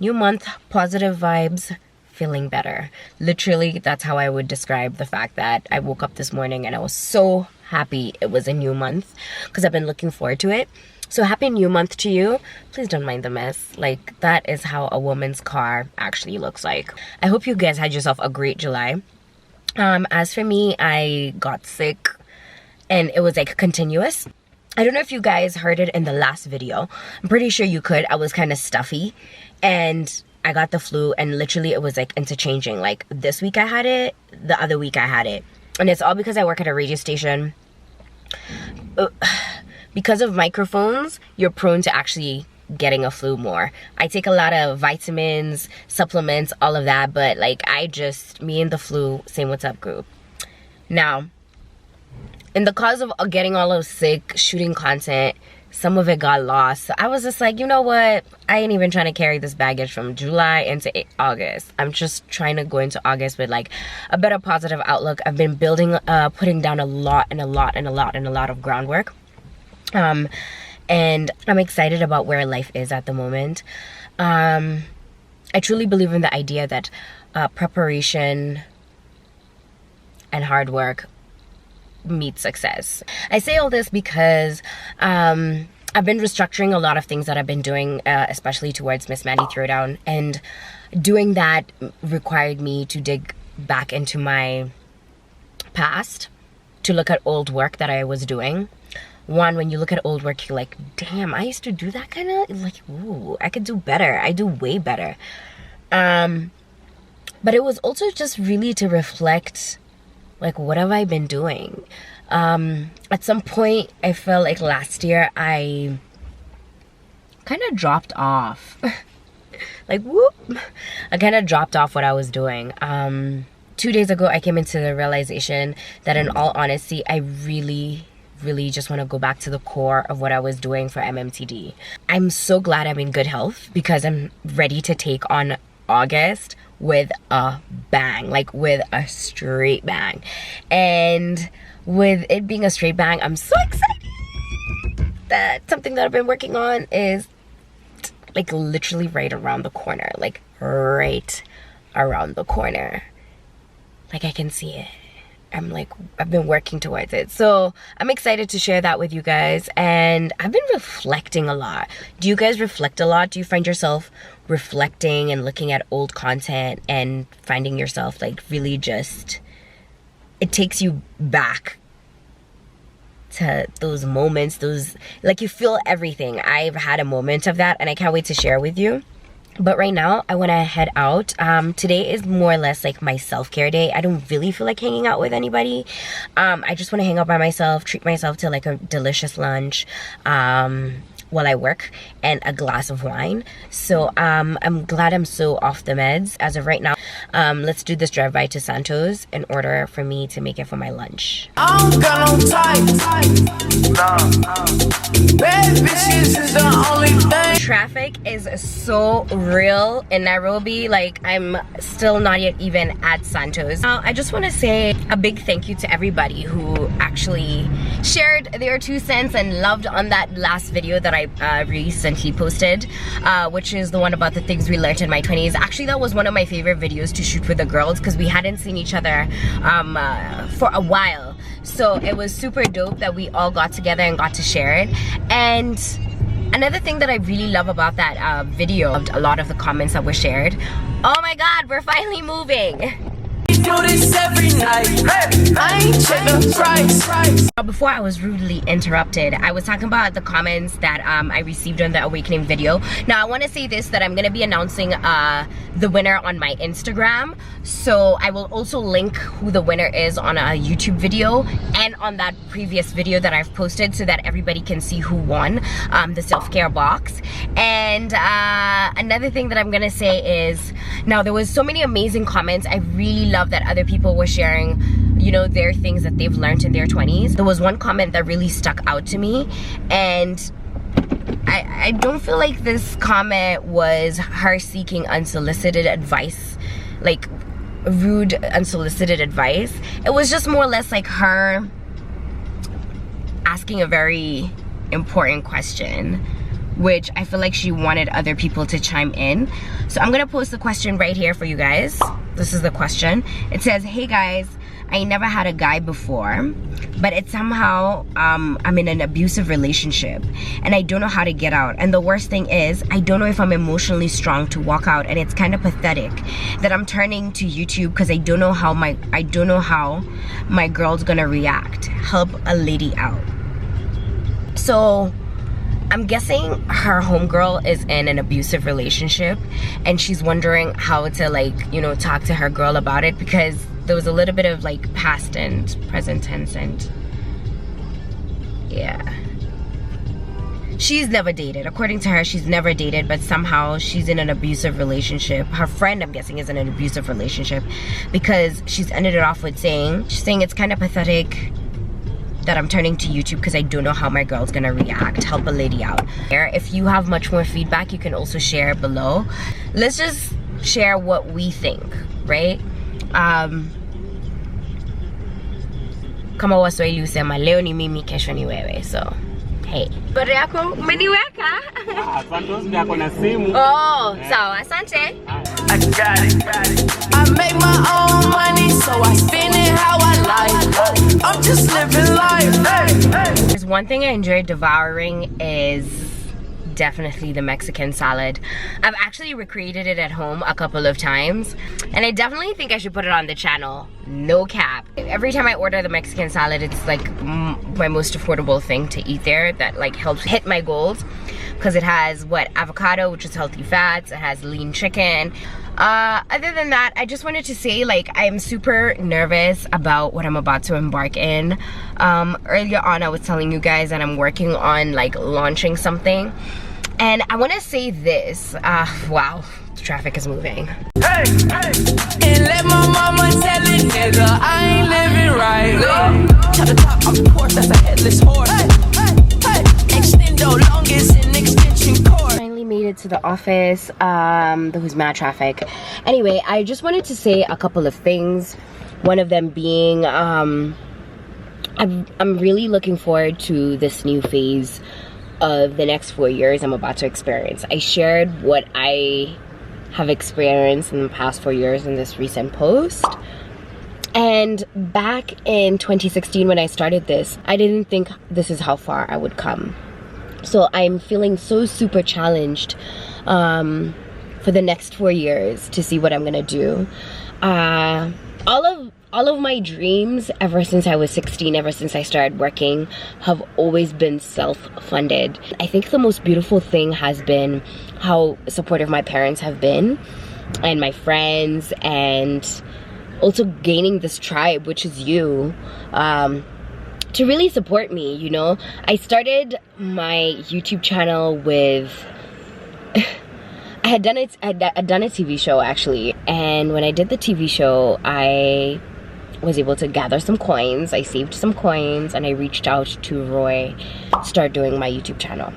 new month, positive vibes, feeling better. Literally, that's how I would describe the fact that I woke up this morning and I was so happy it was a new month because I've been looking forward to it. So happy new month to you. Please don't mind the mess. Like, that is how a woman's car actually looks like. I hope you guys had yourself a great July. As for me, I got sick and it was like continuous. I don't know if you guys heard it in the last video. I'm pretty sure you could. I was kind of stuffy and I got the flu, and literally it was like interchanging. Like this week I had it, the other week I had it. And it's all because I work at a radio station. Because of microphones, you're prone to actually getting a flu more. I take a lot of vitamins, supplements, all of that, but like me and the flu, same what's up group. Now, in the cause of getting all of sick, shooting content, some of it got lost. So I was just like, you know what? I ain't even trying to carry this baggage from July into August. I'm just trying to go into August with like a better positive outlook. I've been building, putting down a lot of groundwork. And I'm excited about where life is at the moment. I truly believe in the idea that preparation and hard work meet success. I say all this because I've been restructuring a lot of things that I've been doing, especially towards Miss Mandi Throwdown, and doing that required me to dig back into my past to look at old work that I was doing. One, when you look at old work, you're like, damn, I used to do that kind of, like, ooh, I could do better. I do way better. But it was also just really to reflect, like, what have I been doing? At some point, I felt like last year I kind of dropped off. Like, whoop. I kind of dropped off what I was doing. 2 days ago, I came into the realization that in all honesty, I really just want to go back to the core of what I was doing for MMTD. I'm so glad I'm in good health because I'm ready to take on August with a bang, like with a straight bang. And with it being a straight bang, I'm so excited that something that I've been working on is like literally right around the corner, like right around the corner. Like I can see it. I've been working towards it. So I'm excited to share that with you guys. And I've been reflecting a lot. Do you guys reflect a lot? Do you find yourself reflecting and looking at old content and finding yourself like really just, it takes you back to those moments, those, like you feel everything. I've had a moment of that and I can't wait to share with you. But right now, I want to head out. Today is more or less like my self-care day. I don't really feel like hanging out with anybody. I just want to hang out by myself, treat myself to like a delicious lunch while I work and a glass of wine. So I'm glad I'm so off the meds as of right now. Let's do this drive-by to Santos in order for me to make it for my lunch. I don't got no time. Bad bitches is the only thing. Traffic is so real in Nairobi. Like I'm still not yet even at Santos. I just want to say a big thank you to everybody who actually shared their 2 cents and loved on that last video that I recently posted, which is the one about the things we learned in my 20s. Actually, that was one of my favorite videos to shoot with the girls because we hadn't seen each other for a while. So it was super dope that we all got together and got to share it. And another thing that I really love about that video, a lot of the comments that were shared. Oh my God, we're finally moving. Do this every night. Hey, I ain't check the price. Before I was rudely interrupted, I was talking about the comments that I received on the Awakening video. Now I want to say this, that I'm going to be announcing the winner on my Instagram. So I will also link who the winner is on a YouTube video and on that previous video that I've posted so that everybody can see who won the self-care box. And another thing that I'm going to say is, now there was so many amazing comments. I really love that other people were sharing, you know, their things that they've learned in their 20s. There was one comment that really stuck out to me, and I don't feel like this comment was her seeking unsolicited advice, like rude unsolicited advice. It was just more or less like her asking a very important question, which I feel like she wanted other people to chime in. So I'm gonna post the question right here for you guys. This is the question. It says, hey guys, I never had a guy before, but it's somehow I'm in an abusive relationship and I don't know how to get out. And the worst thing is I don't know if I'm emotionally strong to walk out, and it's kind of pathetic that I'm turning to YouTube because I don't know how my girl's gonna react. Help a lady out. So I'm guessing her homegirl is in an abusive relationship and she's wondering how to, like, you know, talk to her girl about it, because there was a little bit of like past and present tense, and yeah. She's never dated. According to her, she's never dated, but somehow she's in an abusive relationship. Her friend, I'm guessing, is in an abusive relationship because she's ended it off with saying it's kind of pathetic that I'm turning to YouTube because I don't know how my girl's gonna react. Help a lady out. If you have much more feedback, you can also share below. Let's just share what we think, right? Kama waswahili husema leo ni mimi, kesho ni wewe. So hey, bari yako umeniweka? Asante, yako na simu. Oh, sawa, asante. I got it. I make my own money, so I spend it how I like. I'm just living life. There's one thing I enjoy devouring is definitely the Mexican salad. I've actually recreated it at home a couple of times, and I definitely think I should put it on the channel. No cap. Every time I order the Mexican salad, it's like my most affordable thing to eat there that like helps hit my goals, because it has what, avocado, which is healthy fats, it has lean chicken. Other than that, I just wanted to say, like, I'm super nervous about what I'm about to embark in. Earlier on I was telling you guys that I'm working on like launching something, and I want to say this. Wow, the traffic is moving. Hey, and let my mama tell it, nigga, I ain't living right. To the top, of course, that's a headless horse. Hey, extendo longest in extension cord. Finally made it to the office. There was mad traffic. Anyway, I just wanted to say a couple of things. One of them being, I'm really looking forward to this new phase of the next 4 years I'm about to experience. I shared what I have experienced in the past 4 years in this recent post. And back in 2016 when I started this, I didn't think this is how far I would come. So I'm feeling so super challenged for the next 4 years to see what I'm gonna do. All of my dreams ever since I was 16, ever since I started working, have always been self-funded. I think the most beautiful thing has been how supportive my parents have been, and my friends, and also gaining this tribe, which is you, to really support me, you know. I started my YouTube channel with I had done a TV show actually, and when I did the TV show, I was able to gather some coins. I saved some coins and I reached out to Roy to start doing my YouTube channel.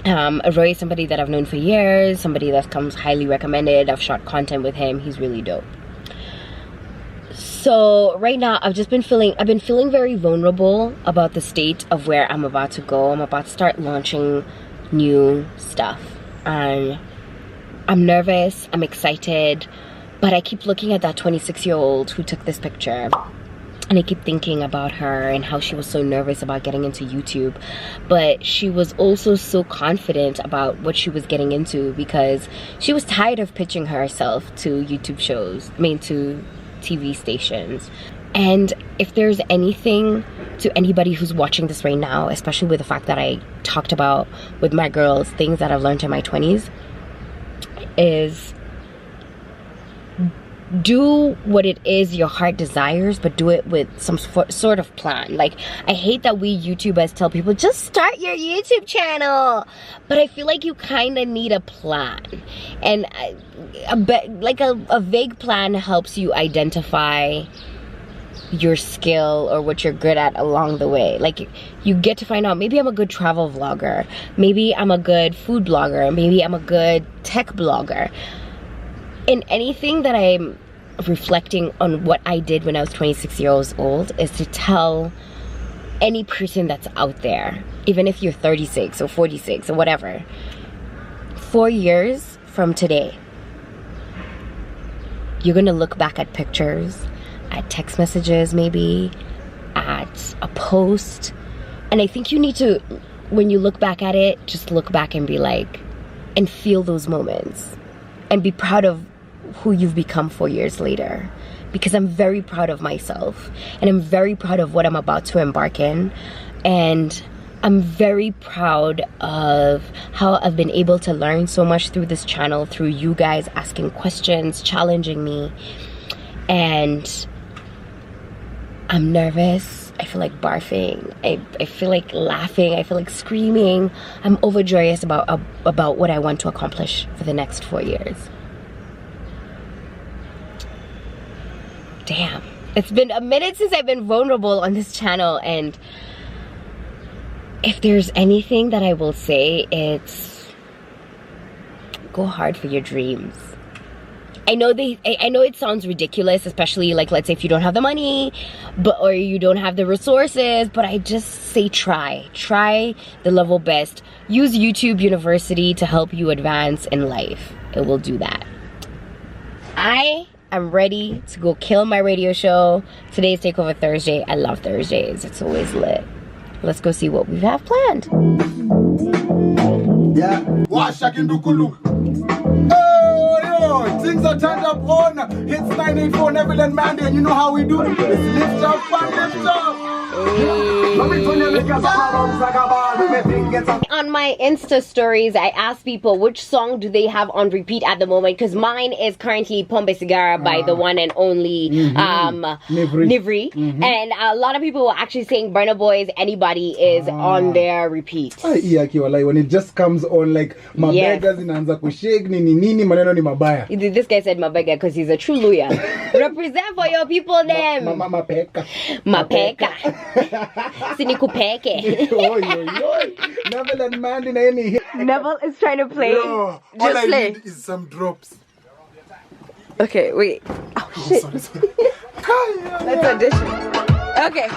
Roy is somebody that I've known for years, somebody that comes highly recommended. I've shot content with him. He's really dope. So right now I've been feeling very vulnerable about the state of where I'm about to go. I'm about to start launching new stuff, and I'm nervous, I'm excited, but I keep looking at that 26-year-old who took this picture, and I keep thinking about her and how she was so nervous about getting into YouTube, but she was also so confident about what she was getting into because she was tired of pitching herself to YouTube shows, to TV stations. And if there's anything to anybody who's watching this right now, especially with the fact that I talked about with my girls things that I've learned in my 20s, is do what it is your heart desires, but do it with some sort of plan. Like, I hate that we YouTubers tell people just start your YouTube channel, but I feel like you kind of need a plan, and a vague plan helps you identify your skill or what you're good at along the way. Like, you get to find out, maybe I'm a good travel vlogger, maybe I'm a good food blogger, maybe I'm a good tech blogger. In anything that I'm reflecting on what I did when I was 26 years old is to tell any person that's out there, even if you're 36 or 46 or whatever, 4 years from today, you're gonna look back at pictures, at text messages maybe, at a post, and I think you need to, when you look back at it, just look back and be like, and feel those moments and be proud of who you've become 4 years later. Because I'm very proud of myself, and I'm very proud of what I'm about to embark in, and I'm very proud of how I've been able to learn so much through this channel, through you guys asking questions, challenging me. And I'm nervous, I feel like barfing, I feel like laughing, I feel like screaming. I'm overjoyous about what I want to accomplish for the next 4 years. Damn, it's been a minute since I've been vulnerable on this channel, and if there's anything that I will say, it's go hard for your dreams. I know it sounds ridiculous, especially like, let's say if you don't have the money, or you don't have the resources, but I just say try the level best. Use YouTube University to help you advance in life. It will do that. I'm ready to go kill my radio show. Today's Takeover Thursday. I love Thursdays. It's always lit. Let's go see what we have planned. Yeah. Oh, yo, things are turned up on. Hits 984 Neville and Mandi, and you know how we do. It's lift up and lift up. On my Insta stories, I asked people which song do they have on repeat at the moment, because mine is currently Pombe Sigara by the one and only Nivri. And a lot of people were actually saying Burna Boy's Anybody is on their repeat. When it just comes on, like mabegas inaanza kushake nini maneno ni mabaya. This guy said mabega because he's a true lawyer. Represent for your people them. Mapeka. Sinikupeke. Neville and Mandi na any. Neville is trying to play. No, all I need is some drops. Okay, wait. Oh shit. Sorry. Let's audition. Okay.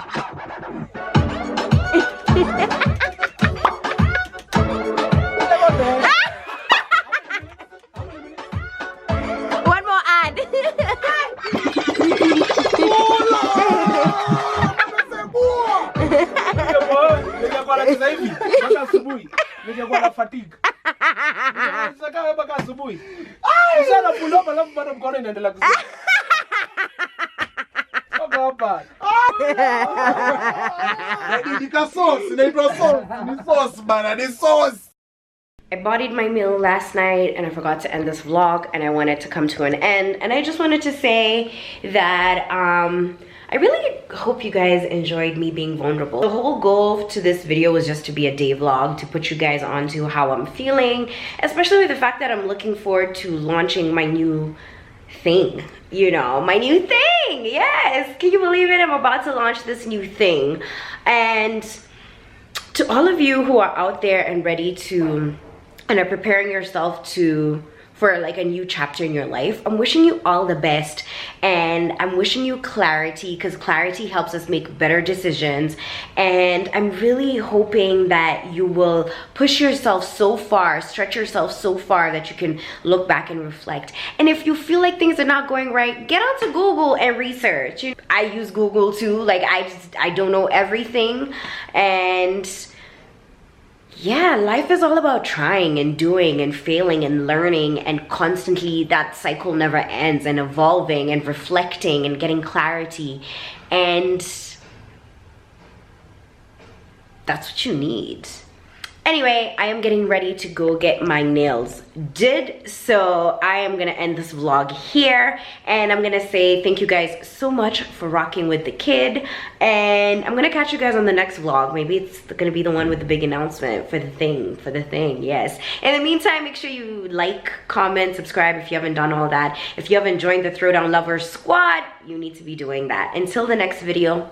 One more ad. I bodied my meal last night and I forgot to end this vlog, and I wanted to come to an end, and I just wanted to say that I really hope you guys enjoyed me being vulnerable. The whole goal to this video was just to be a day vlog, to put you guys onto how I'm feeling, especially with the fact that I'm looking forward to launching my new thing. You know, my new thing. Yes, can you believe it? I'm about to launch this new thing. And to all of you who are out there and ready to, and are preparing yourself for like a new chapter in your life, I'm wishing you all the best, and I'm wishing you clarity, because clarity helps us make better decisions. And I'm really hoping that you will push yourself so far, stretch yourself so far that you can look back and reflect. And if you feel like things are not going right, get onto Google and research. I use Google too. Like I don't know everything, and yeah, life is all about trying and doing and failing and learning, and constantly that cycle never ends, and evolving and reflecting and getting clarity. And that's what you need. Anyway, I am getting ready to go get my nails did, so I am gonna end this vlog here, and I'm gonna say thank you guys so much for rocking with the kid, and I'm gonna catch you guys on the next vlog. Maybe it's gonna be the one with the big announcement for the thing, yes. In the meantime, make sure you like, comment, subscribe if you haven't done all that. If you haven't joined the Throwdown Lovers Squad, you need to be doing that. Until the next video,